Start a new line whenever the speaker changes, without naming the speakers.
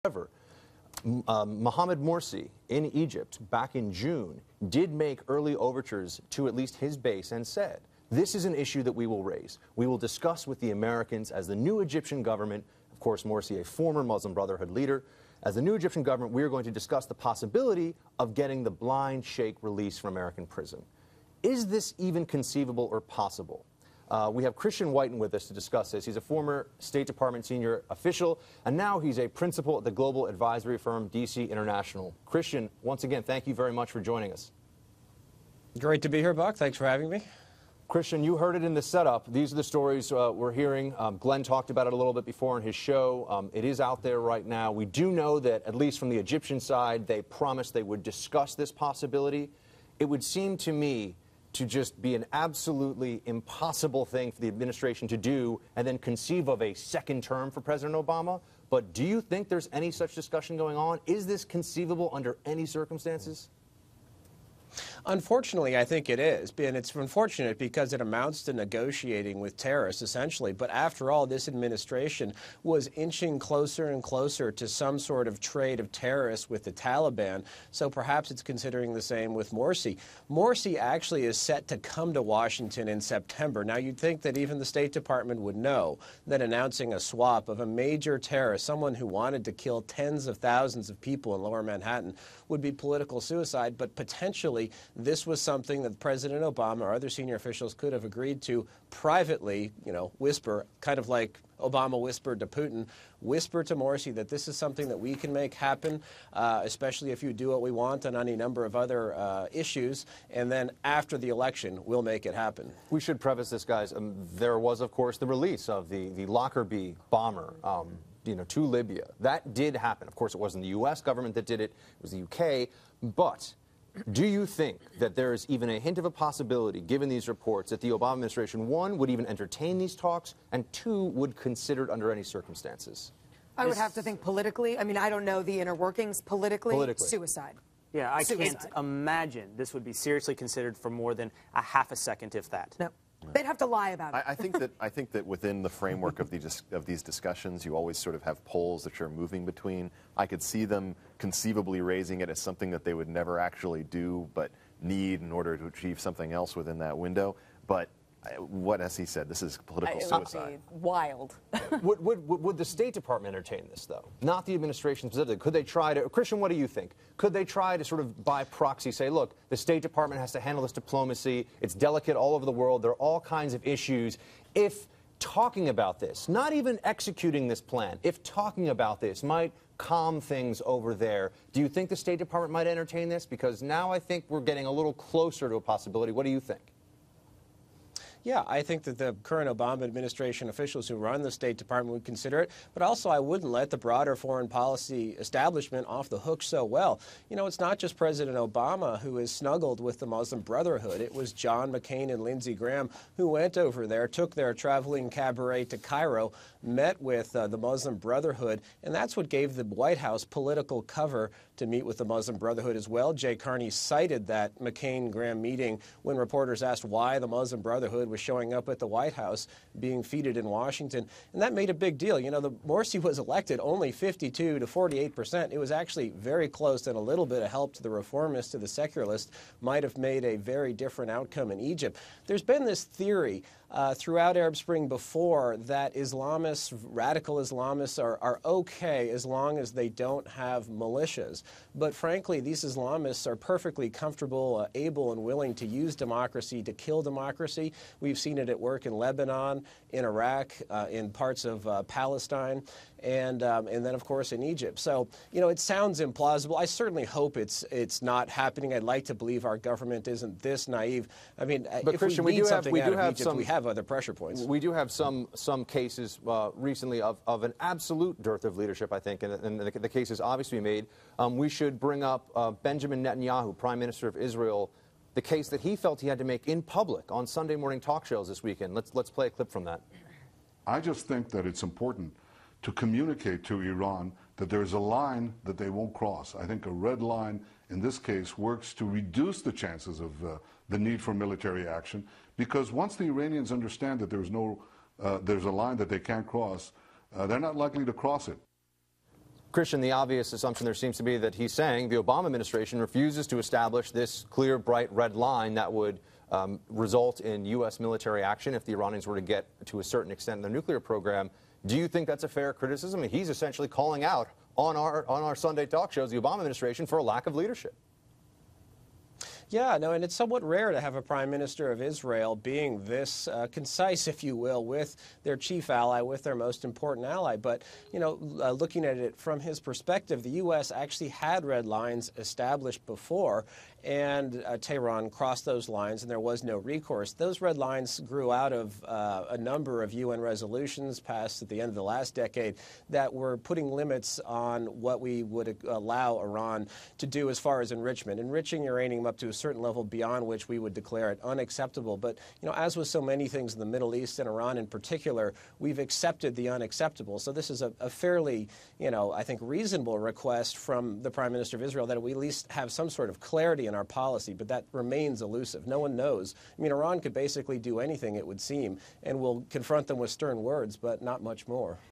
However, Mohamed Morsi in Egypt back in June did make early overtures to at least his base and said, this is an issue that we will raise. We will discuss with the Americans as the new Egyptian government, of course Morsi, a former Muslim Brotherhood leader, as the new Egyptian government, we are going to discuss the possibility of getting the blind sheikh released from American prison. Is this even conceivable or possible? We have Christian Whiten with us to discuss this. He's a former State Department senior official, and now he's a principal at the global advisory firm DC International. Christian, once again, thank you very much for joining us.
Great to be here, Buck. Thanks for having me.
Christian, you heard it in the setup. These are the stories we're hearing. Glenn talked about it a little bit before in his show. It is out there right now. We do know that, at least from the Egyptian side, they promised they would discuss this possibility. It would seem to me to just be an absolutely impossible thing for the administration to do and then conceive of a second term for President Obama. But do you think there's any such discussion going on? Is this conceivable under any circumstances?
Unfortunately, I think it is, and it's unfortunate because it amounts to negotiating with terrorists, essentially. But after all, this administration was inching closer and closer to some sort of trade of terrorists with the Taliban, so perhaps it's considering the same with Morsi. Morsi actually is set to come to Washington in September. Now, you'd think that even the State Department would know that announcing a swap of a major terrorist, someone who wanted to kill tens of thousands of people in Lower Manhattan, would be political suicide, but potentially this was something that President Obama or other senior officials could have agreed to privately, whisper, kind of like Obama whispered to Putin, whisper to Morsi that this is something that we can make happen, especially if you do what we want on any number of other issues, and then after the election, we'll make it happen. We
should preface this, guys. There was, of course, the release of the Lockerbie bomber, to Libya. That did happen. Of course, it wasn't the U.S. government that did it. It was the U.K. But do you think that there is even a hint of a possibility, given these reports, that the Obama administration, one, would even entertain these talks, and two, would consider it under any circumstances?
I would have to think politically. I mean, I don't know the inner workings politically. Suicide.
Yeah, I can't imagine this would be seriously considered for more than a half a second, if that.
No. They'd have to lie about it.
I think that within the framework of these discussions, you always sort of have poles that you're moving between. I could see them conceivably raising it as something that they would never actually do, but need in order to achieve something else within that window. But what, as he said, this is political suicide.
Wild.
Would the State Department entertain this, though? Not the administration specifically. Could they try to, Christian, what do you think? Could they try to sort of by proxy say, look, the State Department has to handle this diplomacy. It's delicate all over the world. There are all kinds of issues. If talking about this, not even executing this plan, if talking about this might calm things over there, do you think the State Department might entertain this? Because now I think we're getting a little closer to a possibility. What do you think?
Yeah, I think that the current Obama administration officials who run the State Department would consider it, but also I wouldn't let the broader foreign policy establishment off the hook so well. It's not just President Obama who is snuggled with the Muslim Brotherhood. It was John McCain and Lindsey Graham who went over there, took their traveling cabaret to Cairo, met with the Muslim Brotherhood, and that's what gave the White House political cover to meet with the Muslim Brotherhood as well. Jay Carney cited that McCain-Graham meeting when reporters asked why the Muslim Brotherhood was showing up at the White House, being feted in Washington, and that made a big deal. The Morsi was elected only 52 to 48%. It was actually very close, and a little bit of help to the reformists, to the secularists, might have made a very different outcome in Egypt. There's been this theory throughout Arab Spring before that Islamists, radical Islamists, are okay as long as they don't have militias. But frankly, these Islamists are perfectly comfortable, able and willing to use democracy to kill democracy. We've seen it at work in Lebanon, in Iraq, in parts of Palestine, and then, of course, in Egypt. So, it sounds implausible. I certainly hope it's not happening. I'd like to believe our government isn't this naive. I mean,
but
if
Christian,
we need something out of Egypt,
some,
we have other pressure points.
We do have some cases recently of an absolute dearth of leadership, I think, and the case is obviously made. We should bring up Benjamin Netanyahu, Prime Minister of Israel, the case that he felt he had to make in public on Sunday morning talk shows this weekend. Let's play a clip from that.
I just think that it's important to communicate to Iran that there's a line that they won't cross. I think a red line in this case works to reduce the chances of the need for military action, because once the Iranians understand that there's a line that they can't cross, they're not likely to cross it.
Christian, the obvious assumption there seems to be that he's saying the Obama administration refuses to establish this clear, bright red line that would result in U.S. military action if the Iranians were to get to a certain extent in their nuclear program. Do you think that's a fair criticism? I mean, he's essentially calling out on our Sunday talk shows the Obama administration for a lack of leadership.
Yeah, no, and it's somewhat rare to have a prime minister of Israel being this concise, if you will, with their chief ally, with their most important ally. But, you know, looking at it from his perspective, the U.S. actually had red lines established before, and Tehran crossed those lines, and there was no recourse. Those red lines grew out of a number of UN resolutions passed at the end of the last decade that were putting limits on what we would allow Iran to do as far as enrichment, enriching uranium up to a certain level beyond which we would declare it unacceptable. But, you know, as with so many things in the Middle East and Iran in particular, we've accepted the unacceptable. So this is a fairly, you know, I think reasonable request from the Prime Minister of Israel that we at least have some sort of clarity in our policy, but that remains elusive. No one knows. I mean, Iran could basically do anything, it would seem, and we'll confront them with stern words, but not much more.